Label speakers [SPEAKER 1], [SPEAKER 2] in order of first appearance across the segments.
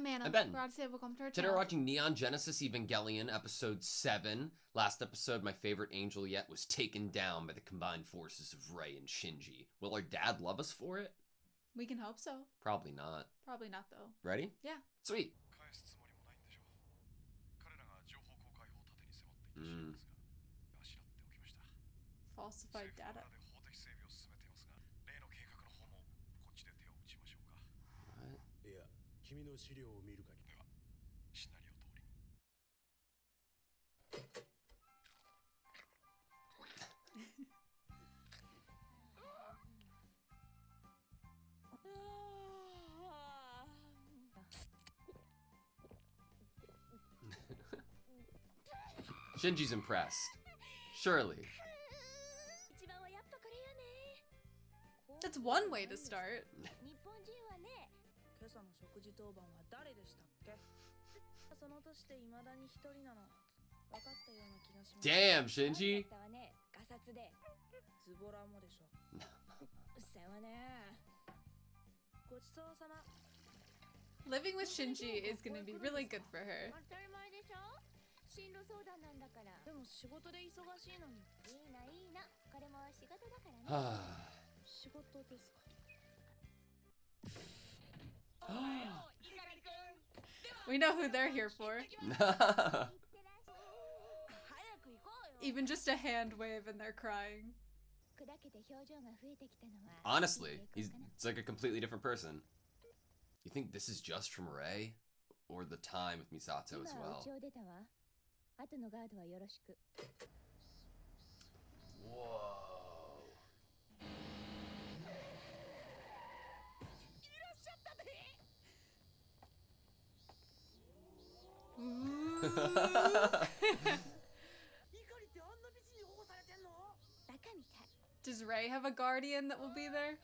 [SPEAKER 1] I'm
[SPEAKER 2] Anna.
[SPEAKER 1] Ben.
[SPEAKER 2] We're AutoSave. Welcome to our
[SPEAKER 1] Today
[SPEAKER 2] channel.
[SPEAKER 1] we're watching Neon Genesis Evangelion episode 7. Last episode, my favorite angel yet was taken down by the combined forces of Rei and Shinji. Will our dad love us for it?
[SPEAKER 2] We can hope so.
[SPEAKER 1] Probably not.
[SPEAKER 2] Probably not, though.
[SPEAKER 1] Ready?
[SPEAKER 2] Yeah.
[SPEAKER 1] Sweet.
[SPEAKER 2] Falsified data.
[SPEAKER 1] What? Shinji's impressed. Surely.
[SPEAKER 2] That's one way to start.
[SPEAKER 1] Damn, Shinji!
[SPEAKER 2] Living with Shinji is gonna be really good for her. We know who they're here for. Even just a hand wave and they're crying.
[SPEAKER 1] Honestly, it's like a completely different person. You think this is just from Rei? Or the time with Misato as well? Whoa.
[SPEAKER 2] Does Rei have a guardian that will be there?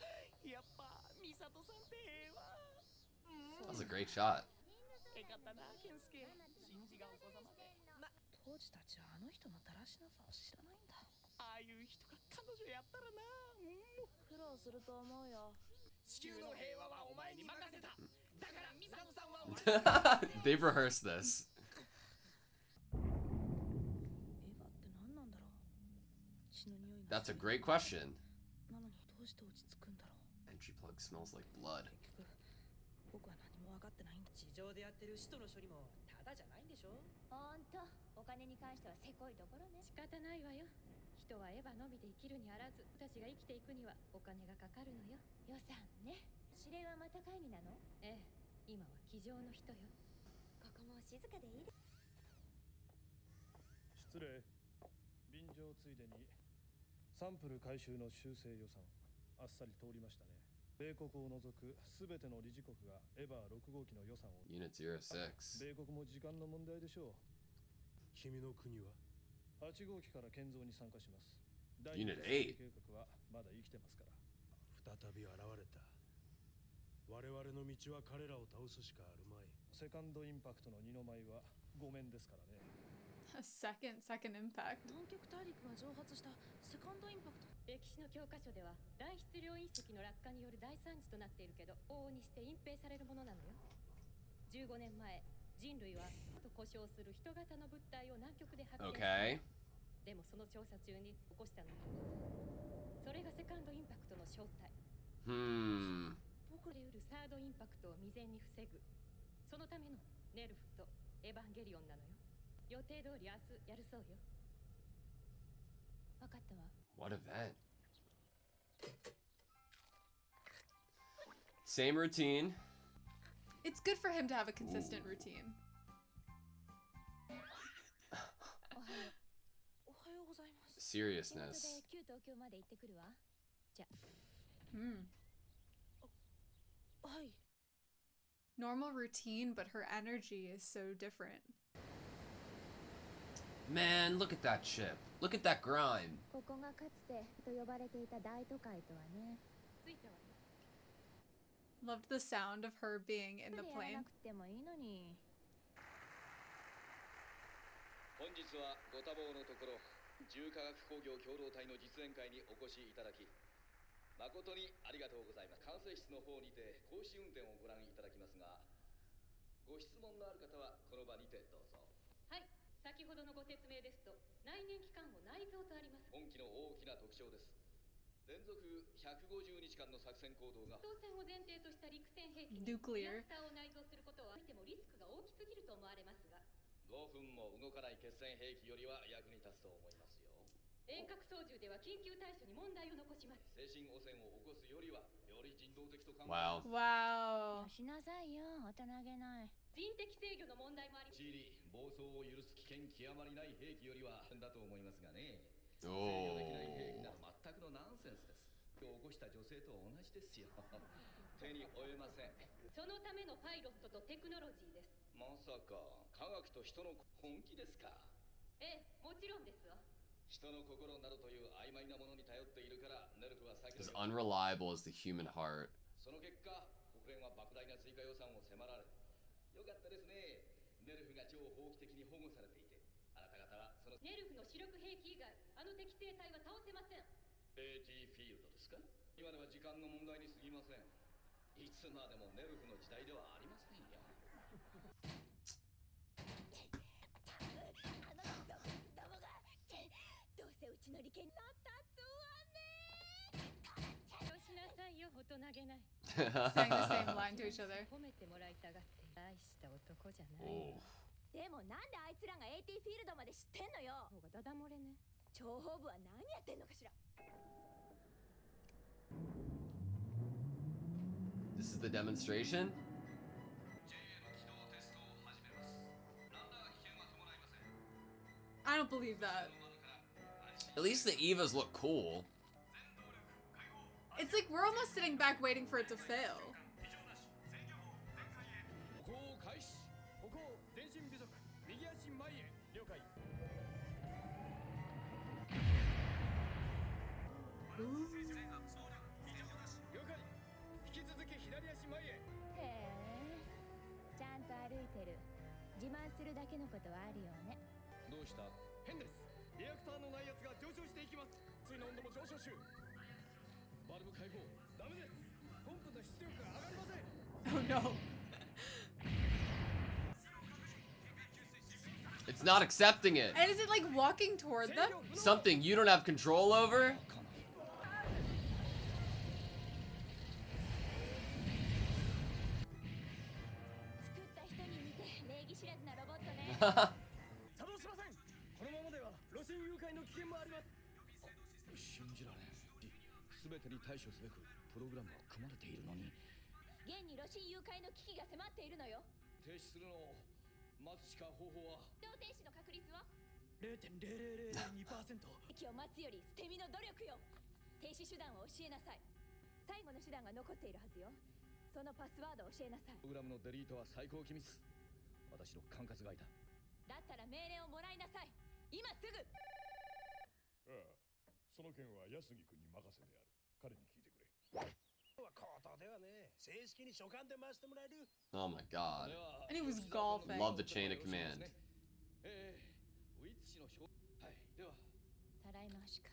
[SPEAKER 1] That was a great shot. They've rehearsed this. That's a great question. Entry plug smells like blood. Unit 06. Unit 8.
[SPEAKER 2] A second impact.
[SPEAKER 1] Okay. What event? Same routine.
[SPEAKER 2] It's good for him to have a consistent routine.
[SPEAKER 1] Seriousness.
[SPEAKER 2] Normal routine, but her energy is so different.
[SPEAKER 1] Man, look at that chip. Look at that grime.
[SPEAKER 2] Loved the sound of her being in the plane.
[SPEAKER 3] 質問のある方はこの場にてどうぞ。
[SPEAKER 4] はい、先ほどのご説明ですと内燃機関を内蔵とあります。
[SPEAKER 3] 本機の大きな特徴です。連続150日間の作戦行動が
[SPEAKER 4] 当選を前提とした陸戦兵器に
[SPEAKER 2] Nuclear
[SPEAKER 4] リアクターを内蔵することは相手もリスクが大きすぎると思われますが、
[SPEAKER 3] 5分も動かない決戦兵器よりは役に立つと思いますよ。
[SPEAKER 4] 遠隔操縦では緊急対処に問題を残します。
[SPEAKER 3] 精神汚染を起こすよりはより人道的と考え
[SPEAKER 1] Wow.
[SPEAKER 2] Wow.
[SPEAKER 5] しなさいよ、大人げない。
[SPEAKER 4] 人的制御の問題もあります。
[SPEAKER 3] チリ暴走を許す危険極まりない兵器よりはだと思いますがね。制御
[SPEAKER 1] Oh.
[SPEAKER 3] できない兵器なら全くのナンセンスです。起こした女性と同じですよ。手に負えません。
[SPEAKER 4] そのためのパイロットとテクノロジーです。
[SPEAKER 3] まさか科学と人の本気ですか？
[SPEAKER 4] ええ、もちろんですわ。
[SPEAKER 3] 人の心などという曖昧なものに頼っているからネルフは先
[SPEAKER 1] As unreliable as the human heart.
[SPEAKER 3] その結果国連は莫大な追加予算を迫られ、よかったですね。ネルフが超法規的に保護されていて、あなた方はその
[SPEAKER 4] ネルフの主力兵器以外あの敵性体は倒せません。
[SPEAKER 3] AT フィールドですか？今では時間の問題に過ぎません。いつまでもネルフの時代ではありませんよ。
[SPEAKER 5] どうせうちの利権になったつわね。
[SPEAKER 4] よしなさいよ、大人げない。
[SPEAKER 2] Saying the same line to each other.
[SPEAKER 4] 褒めてもらいたがって大した男じゃない。
[SPEAKER 1] Oh.
[SPEAKER 5] でもなんであいつらが AT フィールドまで知ってんのよ。
[SPEAKER 4] 方がダダ漏れね。
[SPEAKER 5] 諜報部は何やってんのかしら。
[SPEAKER 1] This is the demonstration?
[SPEAKER 2] I don't believe that.
[SPEAKER 1] At least the Evas look cool.
[SPEAKER 2] It's like we're almost sitting back waiting for it to fail. Ooh.
[SPEAKER 5] へえ、ちゃんと歩いてる。自慢するだけのことはあるよね。
[SPEAKER 3] どうした？
[SPEAKER 6] 変です。リアクターの内圧が上昇していきます。水の温度も上昇中。バルブ開放。ダメです。ポンプの出力が上がりません。
[SPEAKER 2] Oh no.
[SPEAKER 1] It's not accepting it.
[SPEAKER 2] And is it like walking toward them?
[SPEAKER 1] Something you don't have control over?
[SPEAKER 5] 作った人に似て礼儀知らずなロボットね。
[SPEAKER 6] 作動しません。このままでは路線誘拐の危険もあります。
[SPEAKER 3] 信じられん。全てに対処すべくプログラムは組まれているのに。
[SPEAKER 5] 現に路線誘拐の危機が迫っているのよ。
[SPEAKER 3] 停止するのを待つしか方法は。
[SPEAKER 5] 自動停止の確率は
[SPEAKER 6] 0.0002%。
[SPEAKER 5] 息を待つより捨て身の努力よ。停止手段を教えなさい。最後の手段が残っているはずよ。そのパスワードを教えなさい。
[SPEAKER 3] プログラムのデリートは最高機密。私の管轄外だ。
[SPEAKER 5] だったら命令をもらいなさい。今すぐ。
[SPEAKER 7] ああ、その件は安木君に任せてある。彼に聞いてくれ。
[SPEAKER 6] ことではね、正式に書簡で回してもらえる。
[SPEAKER 1] Oh my god.
[SPEAKER 2] And he was golfing.
[SPEAKER 1] Love the chain of command.
[SPEAKER 3] ウィッツ氏の表。はい。では。
[SPEAKER 5] たらい回しか。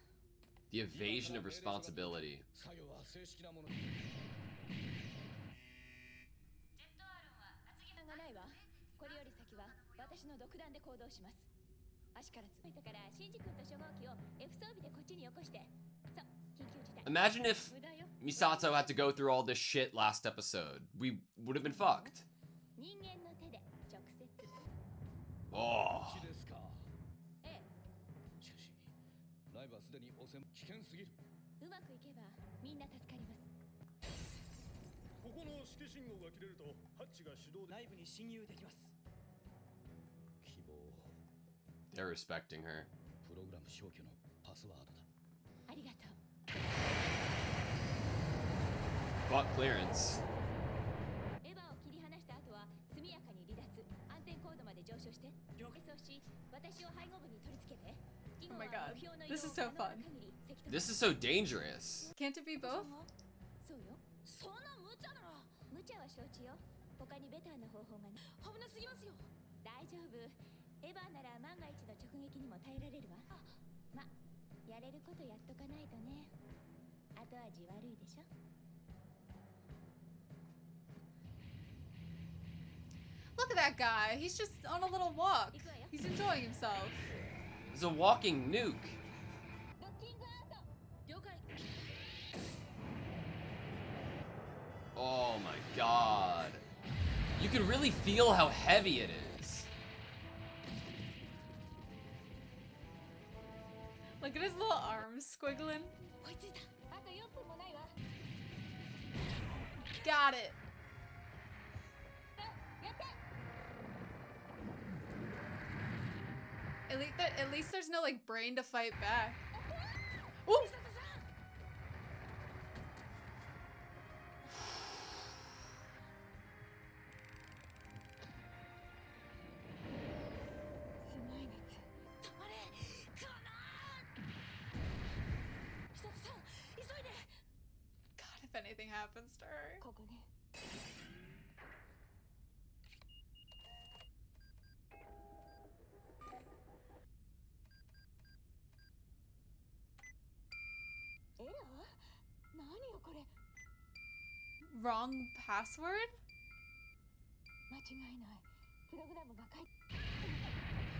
[SPEAKER 1] The evasion of responsibility.
[SPEAKER 3] 作業は正式なもの。
[SPEAKER 5] 時間がないわ。これより先は私の独断で行動します。足からついたからシンジ君と初号機を F 装備でこっちによこして。そう、緊急事態。
[SPEAKER 1] Imagine if Misato had to go through all this shit last episode. We would have been fucked.
[SPEAKER 5] 人間の手で直接。
[SPEAKER 1] Oh.
[SPEAKER 3] ですか。
[SPEAKER 5] ええ、
[SPEAKER 3] しかし、ライブはすでに汚染危険すぎる。
[SPEAKER 5] うまくいけばみんな助かります。
[SPEAKER 7] ここの指揮信号が切れるとハッチが手動で。
[SPEAKER 6] 内部に侵入できます。
[SPEAKER 3] 希望。
[SPEAKER 1] They're respecting her.
[SPEAKER 3] プログラム消去のパスワードだ。
[SPEAKER 5] ありがとう。
[SPEAKER 1] Butt clearance.
[SPEAKER 5] エヴァを切り離した後は速やかに離脱。安全コードまで上昇して。そうし、私を背後部に取り付けて。
[SPEAKER 2] Oh my god. This is so fun.
[SPEAKER 1] This is so dangerous.
[SPEAKER 2] Can't it be both?
[SPEAKER 5] そうよ。そんな無茶なら。無茶は承知よ。他にベターな方法がね。危なすぎますよ。大丈夫。エヴァなら万が一の直撃にも耐えられるわ。ま、やれることやっとかないとね。後味悪いでしょ。
[SPEAKER 2] Look at that guy. He's just on a little walk. He's enjoying himself.
[SPEAKER 1] He's a walking nuke.
[SPEAKER 5] ドッキングアウト了解
[SPEAKER 1] Oh my god. You can really feel how heavy it is.
[SPEAKER 2] Look at his little arms squiggling.
[SPEAKER 5] 追いついたあと4分もないわ
[SPEAKER 2] Got it.
[SPEAKER 5] やって
[SPEAKER 2] At least there's no like brain to fight back. Ooh.
[SPEAKER 5] 美里さん すごい熱止まれかな美里さん急いで
[SPEAKER 2] God, if anything happens to her.
[SPEAKER 5] ここねエラー何よこれ
[SPEAKER 2] Wrong password?
[SPEAKER 5] 間違いないプログラムが書い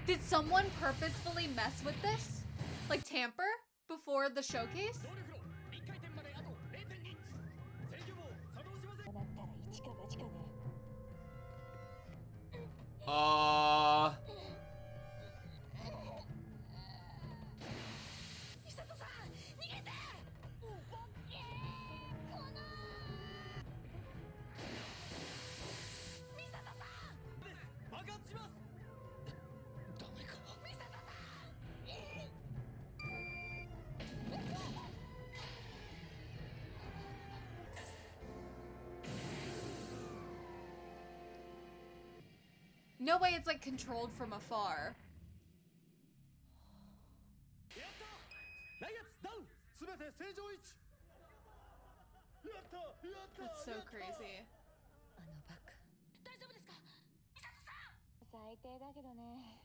[SPEAKER 2] Did someone purposefully mess with this? Like tamper before the showcase?
[SPEAKER 6] 動力炉1回転まであと 0.2 制御棒作動しません
[SPEAKER 5] だったら一か八かね 美里さん逃げてうかけこの美里さん
[SPEAKER 6] 爆発しますダメか
[SPEAKER 5] 美里さん
[SPEAKER 2] No way it's like controlled from afar.
[SPEAKER 6] やった内圧ダウン全て正常位置やったやった
[SPEAKER 2] That's so crazy.
[SPEAKER 5] あのバカ大丈夫ですか美里さん最低だけどね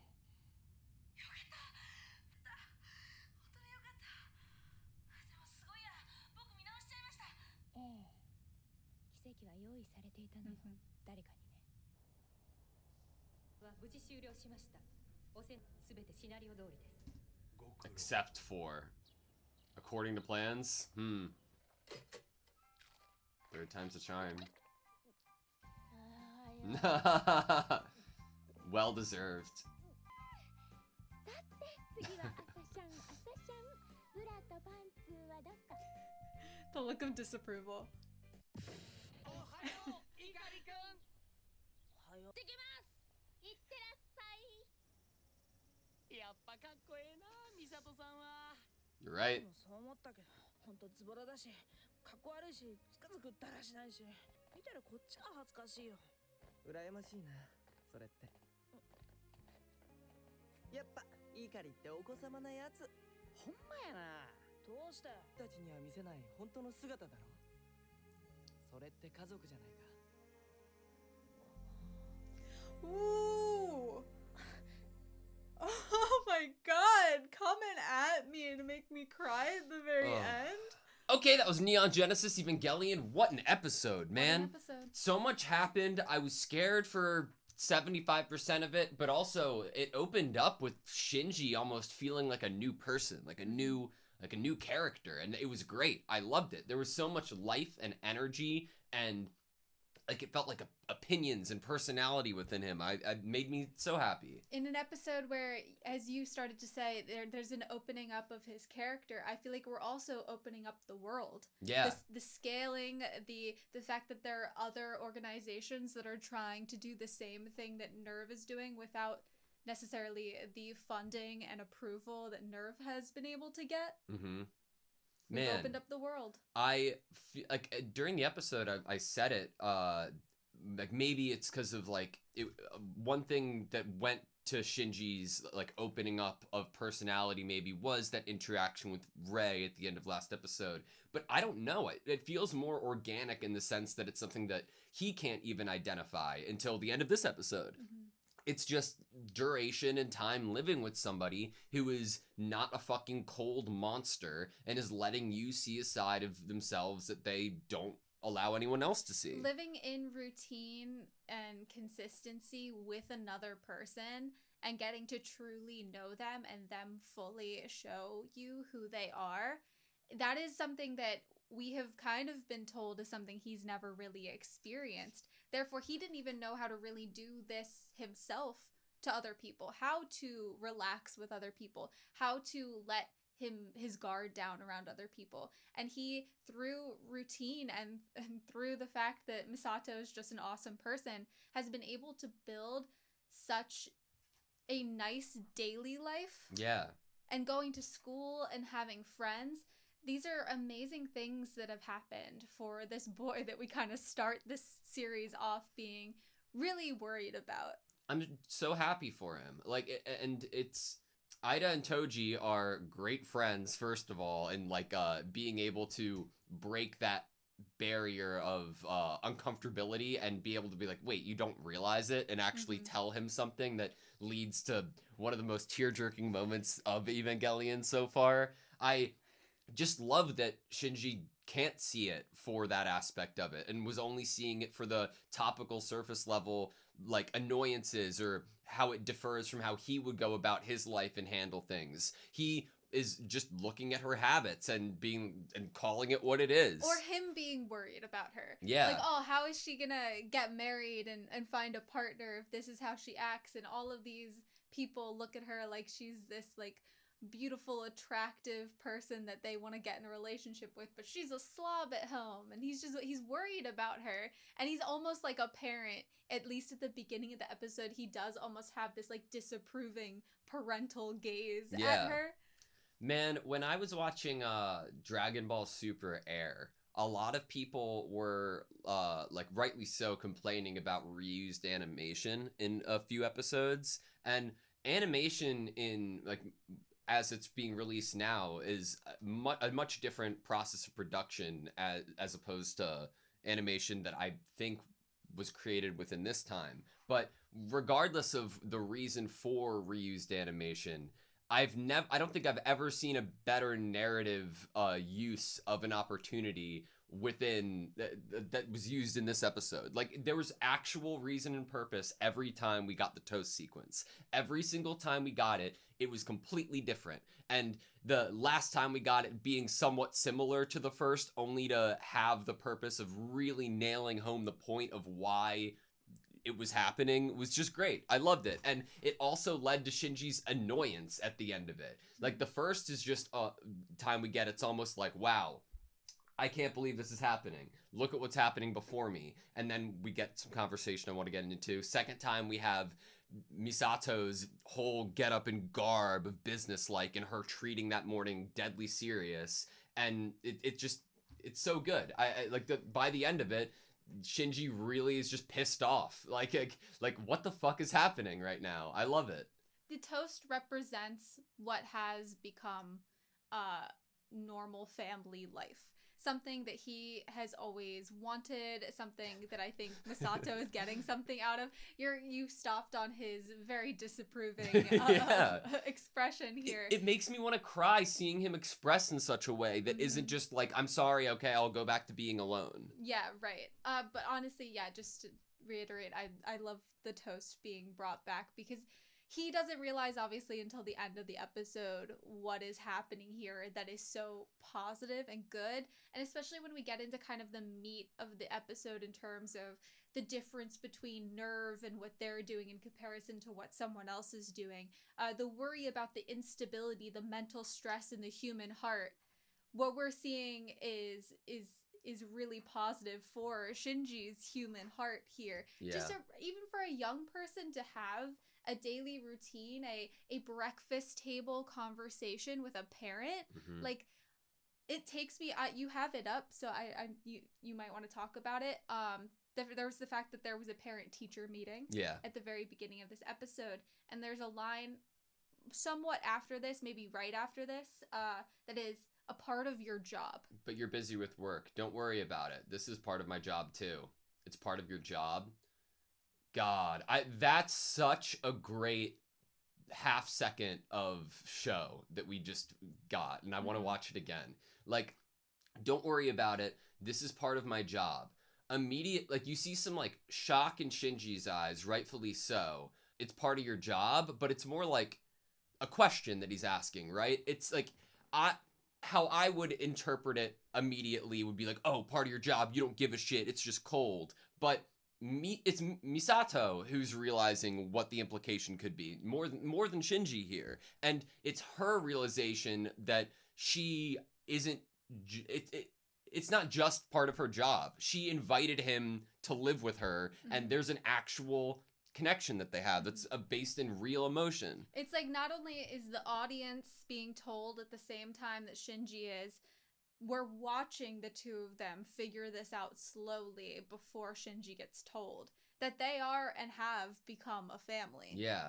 [SPEAKER 5] よかった本当によかったでもすごいや僕見直しちゃいましたええ奇跡は用意されていたのよ、誰かにね
[SPEAKER 4] は無事終了しました。汚染すべてシナリオ通りです。
[SPEAKER 1] Except for. According to plans? Third time's a charm.
[SPEAKER 5] ああ
[SPEAKER 1] Well deserved.
[SPEAKER 5] さて次は朝シャンブラとパンツはどこ
[SPEAKER 2] The look of disapproval.
[SPEAKER 6] おはよう猪狩くんおはよ
[SPEAKER 5] できますいってらっしゃい
[SPEAKER 6] やっぱかっこええな美里さんは
[SPEAKER 1] You're right.
[SPEAKER 8] そう思ったけどほんとズボラだしかっこ悪いしつくづくだらしないし見たらこっちが恥ずかしいよ
[SPEAKER 9] 羨ましいなそれってやっぱイカリってお子様なやつ
[SPEAKER 8] ほんまやなどうして
[SPEAKER 9] たちには見せない本当の姿だろそれって家族じゃないか
[SPEAKER 2] Ooh. Oh my god. Coming at me to make me cry at the very
[SPEAKER 1] Oh.
[SPEAKER 2] end.
[SPEAKER 1] Okay, that was Neon Genesis Evangelion. What an episode, man.
[SPEAKER 2] What an episode.
[SPEAKER 1] So much happened. I was scared for 75% of it, but also it opened up with Shinji almost feeling like a new person, like a new character, and it was great. I loved it. There was so much life and energy, and like it felt like opinions and personality within him. I made me so happy.
[SPEAKER 2] In an episode where, as you started to say, there's an opening up of his character, I feel like we're also opening up the world.
[SPEAKER 1] Yeah.
[SPEAKER 2] The scaling, the fact that there are other organizations that are trying to do the same thing that Nerve is doing without necessarily the funding and approval that Nerve has been able to get.
[SPEAKER 1] Mm-hmm.
[SPEAKER 2] We've
[SPEAKER 1] Man,
[SPEAKER 2] opened up the world.
[SPEAKER 1] I feel like during the episode I said it like maybe it's because of like one thing that went to Shinji's like opening up of personality maybe was that interaction with Rei at the end of last episode, but I don't know, it feels more organic in the sense that it's something that he can't even identify until the end of this episode. It's just duration and time living with somebody who is not a fucking cold monster and is letting you see a side of themselves that they don't allow anyone else to see.
[SPEAKER 2] Living in routine and consistency with another person and getting to truly know them and them fully show you who they are, that is something that we have kind of been told is something he's never really experienced. Therefore, he didn't even know how to really do this himself to other people, how to relax with other people, how to let his guard down around other people. And he, through routine and through the fact that Misato is just an awesome person, has been able to build such a nice daily life.
[SPEAKER 1] Yeah.
[SPEAKER 2] And going to school and having friends. These are amazing things that have happened for this boy that we kind of start this series off being really worried about.
[SPEAKER 1] I'm so happy for him. Like, and it's Ida and Toji are great friends, first of all, and like being able to break that barrier of uncomfortability and be able to be like, wait, you don't realize it, and actually tell him something that leads to one of the most tear-jerking moments of Evangelion so far. I just love that Shinji can't see it for that aspect of it and was only seeing it for the topical surface level like annoyances or how it differs from how he would go about his life and handle things. He is just looking at her habits and calling it what it is.
[SPEAKER 2] Or him being worried about her.
[SPEAKER 1] Yeah.
[SPEAKER 2] Like, oh, how is she gonna get married and find a partner if this is how she acts? And all of these people look at her like she's this like beautiful, attractive person that they want to get in a relationship with, but she's a slob at home, and he's worried about her, and he's almost like a parent. At least at the beginning of the episode, he does almost have this like disapproving parental gaze at her.
[SPEAKER 1] Man, when I was watching Dragon Ball Super Air, a lot of people were like rightly so complaining about reused animation in a few episodes, and animation in like as it's being released now is a much different process of production as opposed to animation that I think was created within this time. But regardless of the reason for reused animation, I don't think I've ever seen a better narrative use of an opportunity within that was used in this episode. Like, there was actual reason and purpose every time we got the toast sequence. Every single time we got it, it was completely different. And the last time we got it being somewhat similar to the first, only to have the purpose of really nailing home the point of why it was happening, was just great. I loved it. And it also led to Shinji's annoyance at the end of it. Like, the first is just time we get, it's almost like, wow, I can't believe this is happening. Look at what's happening before me. And then we get some conversation I want to get into. Second time we have Misato's whole get up and garb of business-like and her treating that morning deadly serious. And it's so good. I like by the end of it, Shinji really is just pissed off. Like what the fuck is happening right now? I love it.
[SPEAKER 2] The toast represents what has become normal family life. Something that he has always wanted, something that I think Misato is getting something out of. You stopped on his very disapproving expression here.
[SPEAKER 1] It makes me want to cry seeing him express in such a way that isn't just like, I'm sorry, okay, I'll go back to being alone.
[SPEAKER 2] Yeah, right. But honestly, yeah, just to reiterate, I love the toast being brought back because he doesn't realize, obviously, until the end of the episode what is happening here that is so positive and good. And especially when we get into kind of the meat of the episode in terms of the difference between Nerve and what they're doing in comparison to what someone else is doing. The worry about the instability, the mental stress in the human heart. What we're seeing is really positive for Shinji's human heart here.
[SPEAKER 1] Yeah.
[SPEAKER 2] Just even for a young person to have a daily routine, a breakfast table conversation with a parent, like it takes me. You have it up, so you might want to talk about it. There was the fact that there was a parent-teacher meeting. At the very beginning of this episode, and there's a line somewhat after this, maybe right after this, that is a part of your job.
[SPEAKER 1] But you're busy with work. Don't worry about it. This is part of my job too. It's part of your job. God, that's such a great half second of show that we just got, and I want to watch it again. Like, Don't worry about it. This is part of my job. Immediate, like, you see some, like, shock in Shinji's eyes, rightfully so. It's part of your job, but it's more like a question that he's asking, right? It's like, how I would interpret it immediately would be like, oh, part of your job, you don't give a shit, it's just cold. But it's Misato who's realizing what the implication could be, more than Shinji here. And it's her realization that she isn't, it's not just part of her job. She invited him to live with her, and there's an actual connection that they have that's based in real emotion.
[SPEAKER 2] It's like, not only is the audience being told at the same time that Shinji is, we're watching the two of them figure this out slowly before Shinji gets told that they are and have become a family.
[SPEAKER 1] Yeah.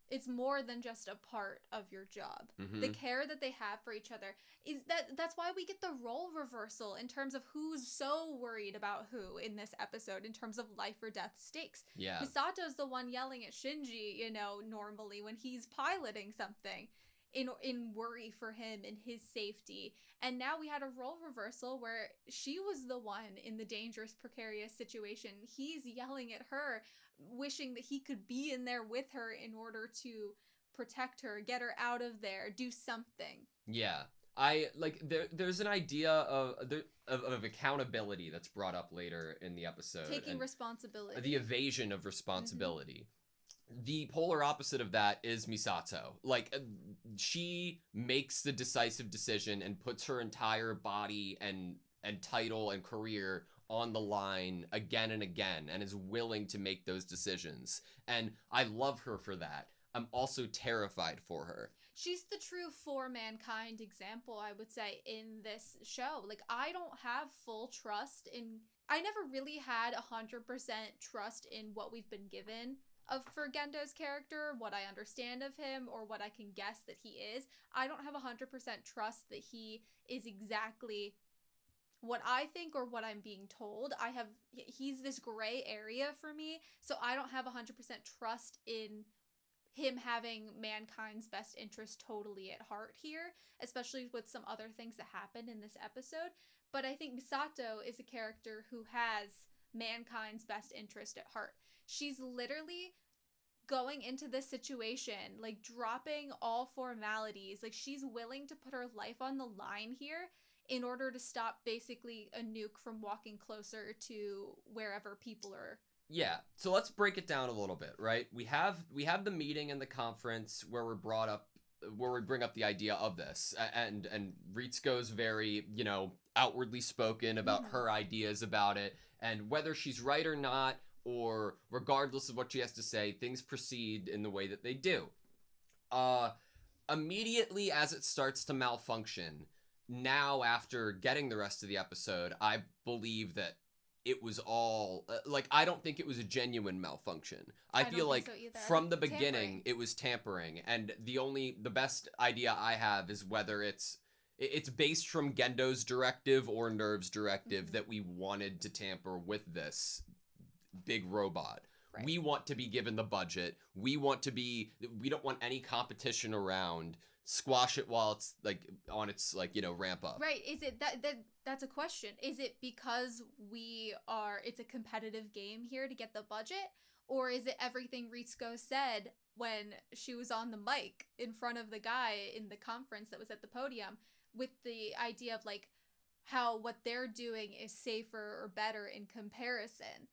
[SPEAKER 2] It's more than just a part of your job. The care that they have for each other is that's why we get the role reversal in terms of who's so worried about who in this episode in terms of life or death stakes.
[SPEAKER 1] Yeah.
[SPEAKER 2] Misato's the one yelling at Shinji, you know, normally when he's piloting something in worry for him and his safety. And now we had a role reversal where she was the one in the dangerous, precarious situation. He's yelling at her, wishing that he could be in there with her in order to protect her, get her out of there, do something.
[SPEAKER 1] Yeah. I like there's an idea of accountability that's brought up later in the episode.
[SPEAKER 2] Taking responsibility.
[SPEAKER 1] The evasion of responsibility. The polar opposite of that is Misato. Like, she makes the decisive decision and puts her entire body and title and career on the line again and again, and is willing to make those decisions. And I love her for that. I'm also terrified for her.
[SPEAKER 2] She's the true for mankind example, I would say, in this show. Like, I don't have full trust in... I never really had 100% trust in what we've been given for Gendo's character, what I understand of him, or what I can guess that he is. I don't have 100% trust that he is exactly what I think or what I'm being told. He's this gray area for me, so I don't have 100% trust in him having mankind's best interest totally at heart here, especially with some other things that happen in this episode. But I think Misato is a character who has mankind's best interest at heart. She's literally going into this situation, like, dropping all formalities. Like, she's willing to put her life on the line here in order to stop basically a nuke from walking closer to wherever people are.
[SPEAKER 1] Yeah, so let's break it down a little bit, right? We have the meeting and the conference where we bring up the idea of this, and Ritsuko's very, you know, outwardly spoken about her ideas about it, and whether she's right or not, or regardless of what she has to say, things proceed in the way that they do. Immediately as it starts to malfunction, now after getting the rest of the episode, I believe that it was all, like, I don't think it was a genuine malfunction. I feel like from the beginning, it was tampering, and the best idea I have is whether it's based from Gendo's directive or Nerve's directive that we wanted to tamper with this big robot. Right. We want to be given the budget. We don't want any competition around. Squash it while it's, like, on its, like, you know, ramp up.
[SPEAKER 2] Right. Is it that's a question. Is it because it's a competitive game here to get the budget? Or is it everything Ritsuko said when she was on the mic in front of the guy in the conference that was at the podium, with the idea of, like, how what they're doing is safer or better in comparison?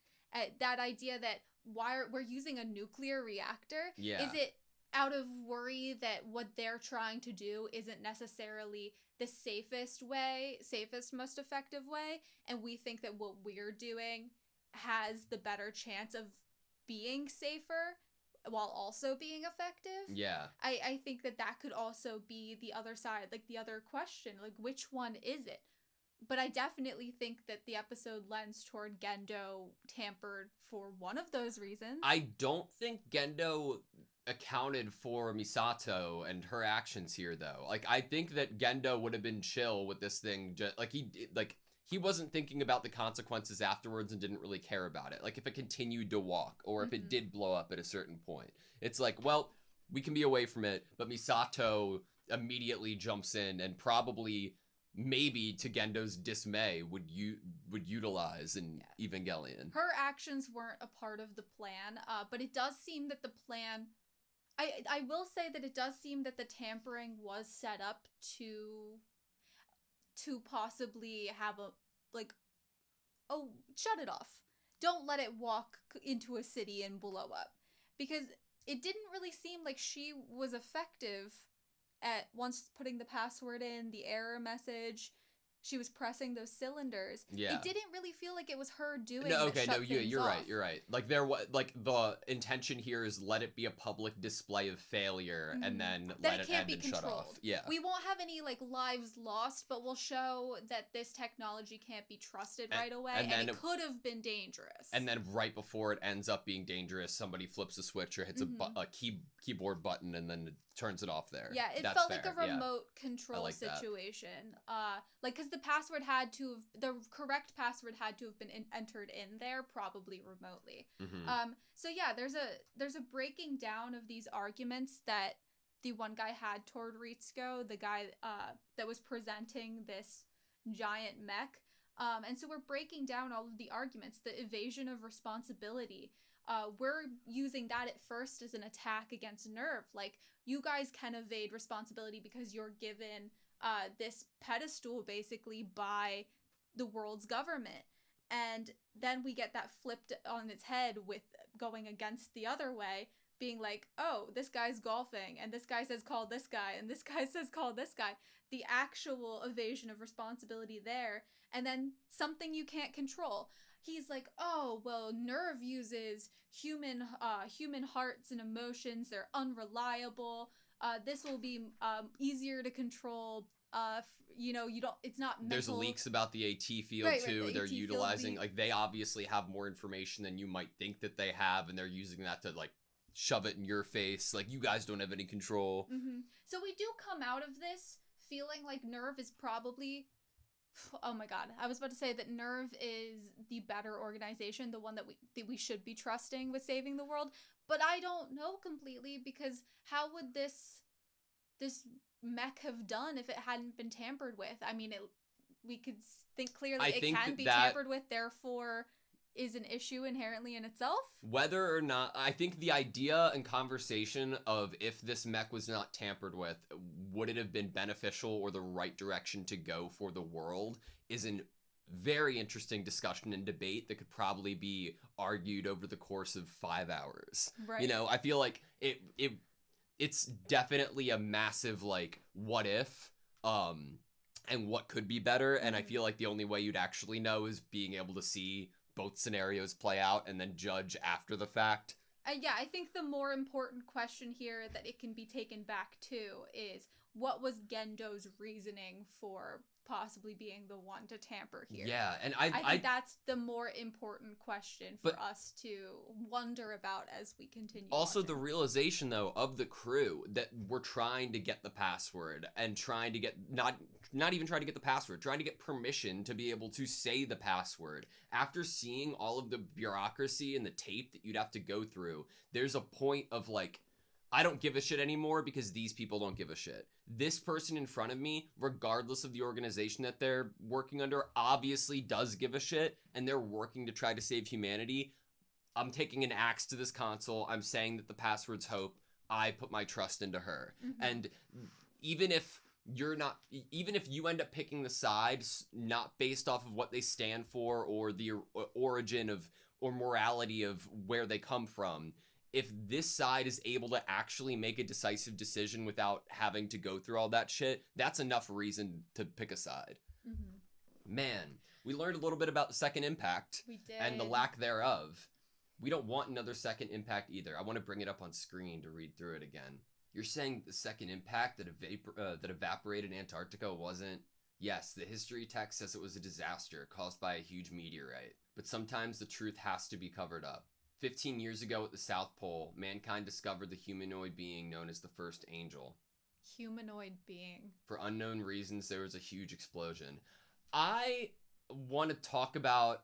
[SPEAKER 2] That idea that we're using a nuclear reactor?
[SPEAKER 1] Yeah.
[SPEAKER 2] Is it out of worry that what they're trying to do isn't necessarily the safest, most effective way, and we think that what we're doing has the better chance of being safer while also being effective?
[SPEAKER 1] Yeah.
[SPEAKER 2] I think that could also be the other side, like, the other question, like, which one is it? But I definitely think that the episode lends toward Gendo tampered for one of those reasons.
[SPEAKER 1] I don't think Gendo accounted for Misato and her actions here, though. Like, I think that Gendo would have been chill with this thing, he wasn't thinking about the consequences afterwards and didn't really care about it. Like, if it continued to walk, or if it did blow up at a certain point, it's like, well, we can be away from it. But Misato immediately jumps in and probably maybe to Gendo's dismay would utilize in Evangelion.
[SPEAKER 2] Her actions weren't a part of the plan, but it does seem that the plan... I will say that it does seem that the tampering was set up to possibly have a, like, oh, shut it off. Don't let it walk into a city and blow up. Because it didn't really seem like she was effective at once putting the password in, the error message, she was pressing those cylinders.
[SPEAKER 1] Yeah.
[SPEAKER 2] It didn't really feel like it was her doing
[SPEAKER 1] No,
[SPEAKER 2] that
[SPEAKER 1] okay,
[SPEAKER 2] shut
[SPEAKER 1] no,
[SPEAKER 2] things
[SPEAKER 1] you're
[SPEAKER 2] off.
[SPEAKER 1] right, you're right. Like the intention here is let it be a public display of failure and then let it end and shut off. Yeah.
[SPEAKER 2] We won't have any like lives lost, but we'll show that this technology can't be trusted right away, and it could have been dangerous.
[SPEAKER 1] And then right before it ends up being dangerous, somebody flips a switch or hits a keyboard button and then it turns it off there.
[SPEAKER 2] Yeah, it
[SPEAKER 1] That's
[SPEAKER 2] felt
[SPEAKER 1] fair.
[SPEAKER 2] like a remote control situation. Like, because the password the correct password had to have been entered in there, probably remotely. So yeah, there's a breaking down of these arguments that the one guy had toward Ritsuko, the guy that was presenting this giant mech. And so we're breaking down all of the arguments, the evasion of responsibility. We're using that at first as an attack against Nerve. Like, you guys can evade responsibility because you're given this pedestal basically by the world's government. And then we get that flipped on its head with going against the other way, being like, oh, this guy's golfing, and this guy says call this guy, and this guy says call this guy. The actual evasion of responsibility there, and then something you can't control. He's like, oh, well, Nerve uses human hearts and emotions. They're unreliable. This will be easier to control. It's not mental.
[SPEAKER 1] There's leaks about the AT field too.
[SPEAKER 2] Right,
[SPEAKER 1] they're utilizing, like, they obviously have more information than you might think that they have, and they're using that to, like, shove it in your face. Like, you guys don't have any control.
[SPEAKER 2] So we do come out of this feeling like Nerve is probably... Oh my god, I was about to say that Nerve is the better organization, the one that we should be trusting with saving the world, but I don't know completely, because how would this mech have done if it hadn't been tampered with? I mean, we could think clearly it can be tampered with, therefore is an issue inherently in itself.
[SPEAKER 1] Whether or not, I think the idea and conversation of if this mech was not tampered with, would it have been beneficial or the right direction to go for the world, is a very interesting discussion and debate that could probably be argued over the course of 5 hours.
[SPEAKER 2] Right.
[SPEAKER 1] You know, I feel like it's definitely a massive, like, what if, and what could be better, and I feel like the only way you'd actually know is being able to see both scenarios play out and then judge after the fact.
[SPEAKER 2] Yeah, I think the more important question here that it can be taken back to is, what was Gendo's reasoning for possibly being the one to tamper here?
[SPEAKER 1] Yeah, and
[SPEAKER 2] I think that's the more important question for us to wonder about as we continue.
[SPEAKER 1] Also,
[SPEAKER 2] watching.
[SPEAKER 1] the realization, though, of the crew that we're trying to get the password and trying to get, not even trying to get the password, trying to get permission to be able to say the password. After seeing all of the bureaucracy and the tape that you'd have to go through, there's a point of, like, I don't give a shit anymore because these people don't give a shit. This person in front of me, regardless of the organization that they're working under, obviously does give a shit, and they're working to try to save humanity. I'm taking an axe to this console. I'm saying that the password's hope. I put my trust into her. And even if you end up picking the sides not based off of what they stand for or the origin of or morality of where they come from, if this side is able to actually make a decisive decision without having to go through all that shit, that's enough reason to pick a side. Man, we learned a little bit about the second impact.
[SPEAKER 2] We did.
[SPEAKER 1] And the lack thereof. We don't want another second impact either. I want to bring it up on screen to read through it again. You're saying the second impact that evaporated Antarctica wasn't? Yes, the history text says it was a disaster caused by a huge meteorite. But sometimes the truth has to be covered up. 15 years ago at the South Pole, mankind discovered the humanoid being known as the first angel.
[SPEAKER 2] Humanoid being.
[SPEAKER 1] For unknown reasons, there was a huge explosion. I want to talk about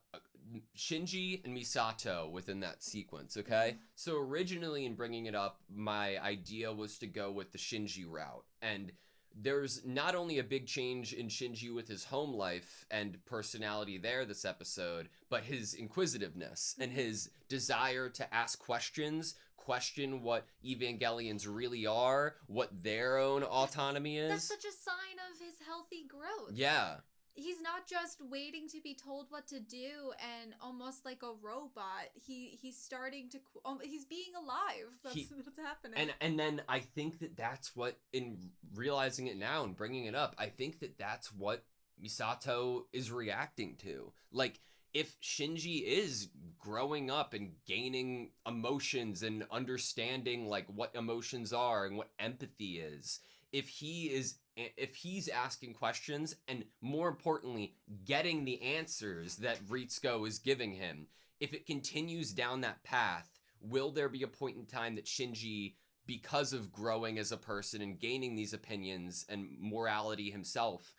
[SPEAKER 1] Shinji and Misato within that sequence, okay? So originally in bringing it up, my idea was to go with the Shinji route. And there's not only a big change in Shinji with his home life and personality there this episode, but his inquisitiveness and his desire to ask questions, question what Evangelions really are, what their own autonomy is.
[SPEAKER 2] That's such a sign of his healthy growth.
[SPEAKER 1] Yeah.
[SPEAKER 2] He's not just waiting to be told what to do and almost like a robot. He's starting to he's being alive. That's what's happening.
[SPEAKER 1] And then I think that's what, in realizing it now and bringing it up, I think that's what Misato is reacting to. Like, if Shinji is growing up and gaining emotions and understanding like what emotions are and what empathy is, if he's asking questions and, more importantly, getting the answers that Ritsuko is giving him, if it continues down that path, will there be a point in time that Shinji, because of growing as a person and gaining these opinions and morality himself,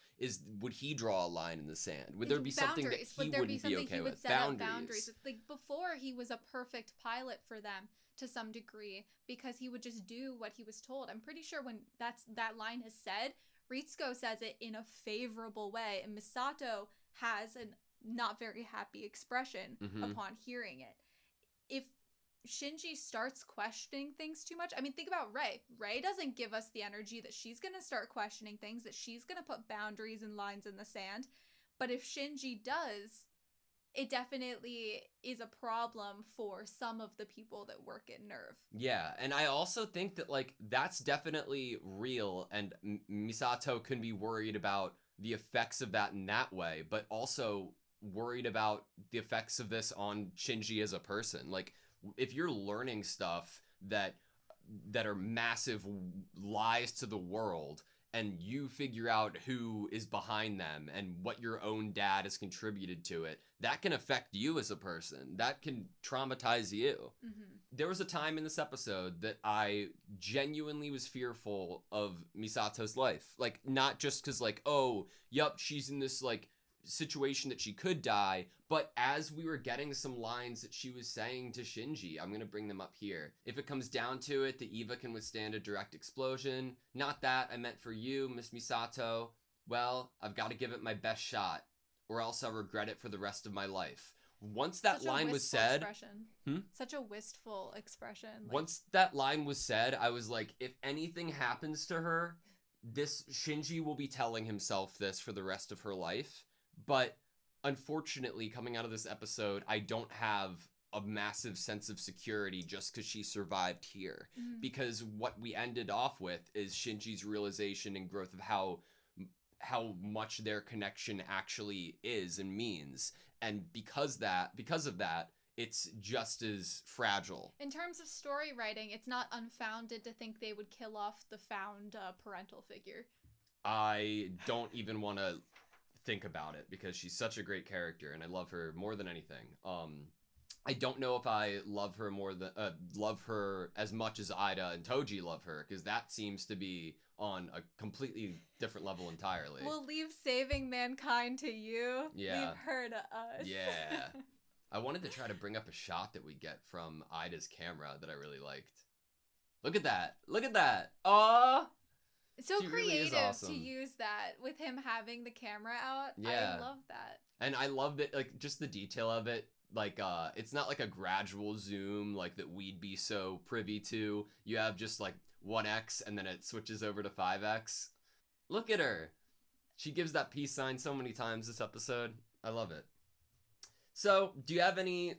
[SPEAKER 1] would he draw a line in the sand? Would there be something that he wouldn't be okay with?
[SPEAKER 2] Boundaries. Like, before, he was a perfect pilot for them to some degree because he would just do what he was told. I'm pretty sure when that line is said, Ritsuko says it in a favorable way, and Misato has a not very happy expression upon hearing it. If Shinji starts questioning things too much, I mean, think about Rei. Rei doesn't give us the energy that she's going to start questioning things, that she's going to put boundaries and lines in the sand. But if Shinji does, it definitely is a problem for some of the people that work at Nerve.
[SPEAKER 1] Yeah, and I also think that, like, that's definitely real, and Misato can be worried about the effects of that in that way, but also worried about the effects of this on Shinji as a person. Like, if you're learning stuff that are massive lies to the world, and you figure out who is behind them and what your own dad has contributed to it, that can affect you as a person. That can traumatize you. There was a time in this episode that I genuinely was fearful of Misato's life. Like, not just because, like, oh, yup, she's in this, like, situation that she could die, but as we were getting some lines that she was saying to Shinji, I'm gonna bring them up here. If it comes down to it, the Eva can withstand a direct explosion. Not that I meant for you, Miss Misato. Well, I've got to give it my best shot, or else I'll regret it for the rest of my life. Once that line was said,
[SPEAKER 2] such a wistful expression.
[SPEAKER 1] Like, once that line was said, I was like, if anything happens to her, this Shinji will be telling himself this for the rest of her life. But unfortunately, coming out of this episode, I don't have a massive sense of security just because she survived here. Because what we ended off with is Shinji's realization and growth of how much their connection actually is and means. And because of that, it's just as fragile.
[SPEAKER 2] In terms of story writing, it's not unfounded to think they would kill off the found parental figure.
[SPEAKER 1] I don't even want to think about it because she's such a great character and I love her more than anything. I don't know if I love her as much as Ida and Toji love her, because that seems to be on a completely different level entirely.
[SPEAKER 2] We'll leave saving mankind to you.
[SPEAKER 1] Yeah.
[SPEAKER 2] Leave her to us.
[SPEAKER 1] Yeah. I wanted to try to bring up a shot that we get from Ida's camera that I really liked. Look at that. Look at that. Aww.
[SPEAKER 2] So
[SPEAKER 1] she
[SPEAKER 2] creative
[SPEAKER 1] really is awesome.
[SPEAKER 2] to use that with him having the camera out.
[SPEAKER 1] Yeah.
[SPEAKER 2] I love that.
[SPEAKER 1] And I love it, like, just the detail of it. Like, it's not like a gradual zoom like that we'd be so privy to. You have just like 1x and then it switches over to 5x. Look at her. She gives that peace sign so many times this episode. I love it. So, do you have any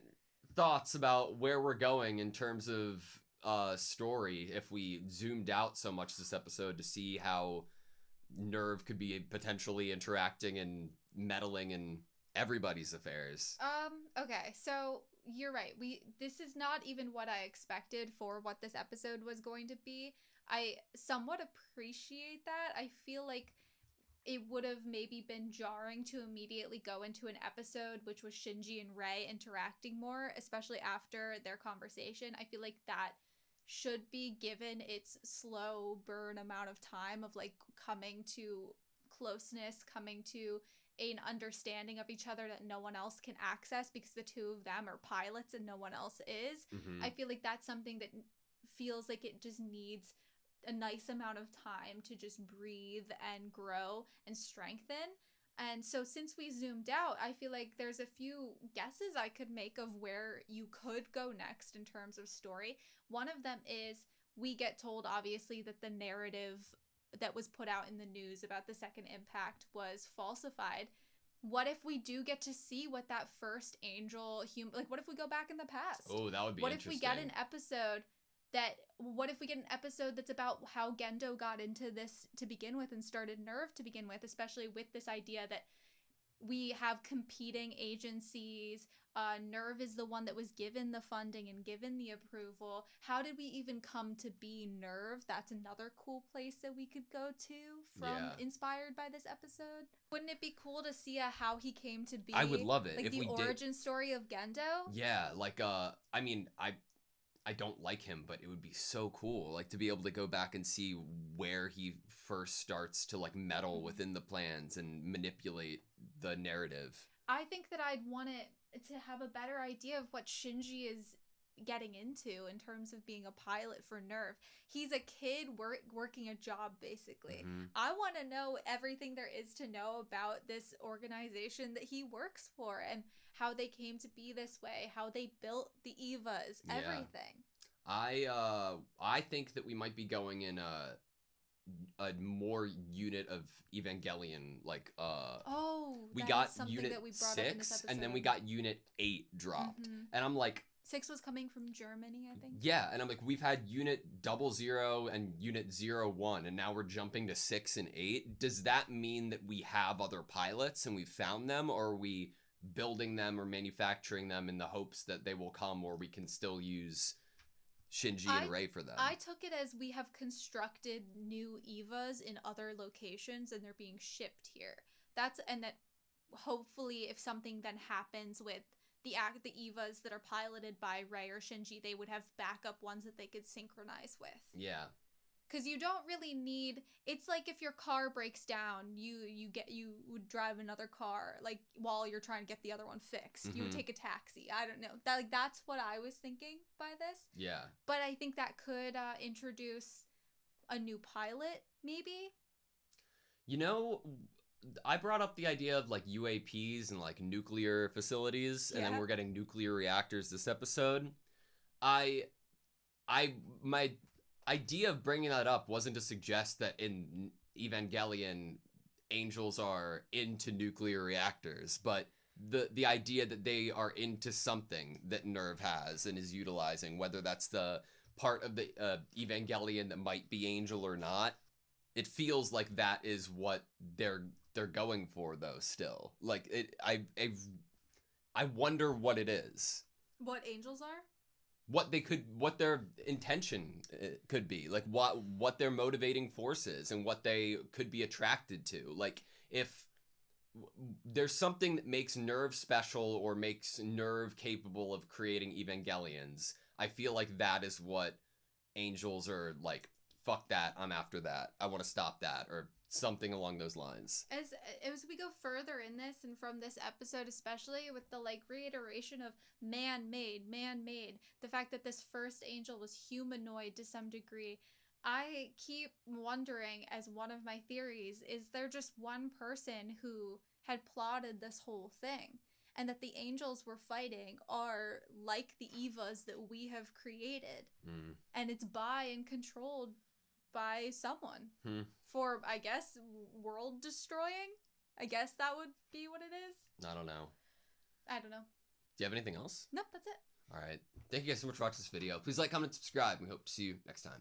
[SPEAKER 1] thoughts about where we're going in terms of story if we zoomed out so much this episode to see how Nerve could be potentially interacting and meddling in everybody's affairs?
[SPEAKER 2] Okay, so you're right. This is not even what I expected for what this episode was going to be. I somewhat appreciate that. I feel like it would have maybe been jarring to immediately go into an episode which was Shinji and Rei interacting more, especially after their conversation. I feel like that should be given its slow burn amount of time of like coming to closeness, coming to an understanding of each other that no one else can access because the two of them are pilots and no one else is. I feel like that's something that feels like it just needs a nice amount of time to just breathe and grow and strengthen. And so since we zoomed out, I feel like there's a few guesses I could make of where you could go next in terms of story. One of them is we get told, obviously, that the narrative that was put out in the news about the second impact was falsified. What if we do get to see what that first angel like, what if we go back in the past?
[SPEAKER 1] Oh, that would be
[SPEAKER 2] What
[SPEAKER 1] interesting.
[SPEAKER 2] if we get an episode that's about how Gendo got into this to begin with and started Nerve to begin with, especially with this idea that we have competing agencies. Nerve is the one that was given the funding and given the approval. How did we even come to be Nerve? That's another cool place that we could go to inspired by this episode. Wouldn't it be cool to see how he came to be?
[SPEAKER 1] I would love it
[SPEAKER 2] like
[SPEAKER 1] if
[SPEAKER 2] the
[SPEAKER 1] we
[SPEAKER 2] origin story of Gendo.
[SPEAKER 1] Yeah, like I mean, I don't like him, but it would be so cool, like, to be able to go back and see where he first starts to, like, meddle within the plans and manipulate the narrative.
[SPEAKER 2] I think that I'd want it to have a better idea of what Shinji is getting into in terms of being a pilot for Nerve. He's a kid working a job, basically.
[SPEAKER 1] Mm-hmm.
[SPEAKER 2] I want to know everything there is to know about this organization that he works for and how they came to be this way, how they built the EVAs, everything.
[SPEAKER 1] I think that we might be going in a more unit of Evangelion, like we got Unit 6 and then we got Unit 8 dropped. And I'm like,
[SPEAKER 2] 6 was coming from Germany, I think.
[SPEAKER 1] Yeah, and I'm like, we've had Unit 00 and Unit 01, and now we're jumping to 6 and 8. Does that mean that we have other pilots and we found them, or are we building them or manufacturing them in the hopes that they will come, or we can still use Shinji and Rei for them?
[SPEAKER 2] I took it as we have constructed new EVAs in other locations and they're being shipped here. And that hopefully if something then happens with the EVAs that are piloted by Rei or Shinji, they would have backup ones that they could synchronize with.
[SPEAKER 1] Yeah.
[SPEAKER 2] Because you don't really need. It's like if your car breaks down, you would drive another car like while you're trying to get the other one fixed. You would take a taxi. I don't know. That's what I was thinking by this.
[SPEAKER 1] Yeah.
[SPEAKER 2] But I think that could introduce a new pilot, maybe.
[SPEAKER 1] You know, I brought up the idea of like UAPs and like nuclear facilities, and then we're getting nuclear reactors this episode. My idea of bringing that up wasn't to suggest that in Evangelion angels are into nuclear reactors, but the idea that they are into something that Nerve has and is utilizing, whether that's the part of the Evangelion that might be angel or not. It feels like that is what they're going for, though. Still, like I wonder what it is.
[SPEAKER 2] What angels are?
[SPEAKER 1] What their intention could be, like what their motivating force is and what they could be attracted to. Like if there's something that makes Nerve special or makes Nerve capable of creating Evangelions, I feel like that is what angels are like. Fuck that, I'm after that. I want to stop that, or something along those lines.
[SPEAKER 2] As we go further in this, and from this episode especially, with the like reiteration of man-made, the fact that this first angel was humanoid to some degree, I keep wondering, as one of my theories, is there just one person who had plotted this whole thing? And that the angels we're fighting are like the EVAs that we have created. And it's by and controlled by someone. For, I guess, world destroying? I guess that would be what it is.
[SPEAKER 1] I don't know.
[SPEAKER 2] Do
[SPEAKER 1] you have anything else?
[SPEAKER 2] Nope, that's it.
[SPEAKER 1] All right. Thank you guys so much for watching this video. Please like, comment, subscribe. We hope to see you next time.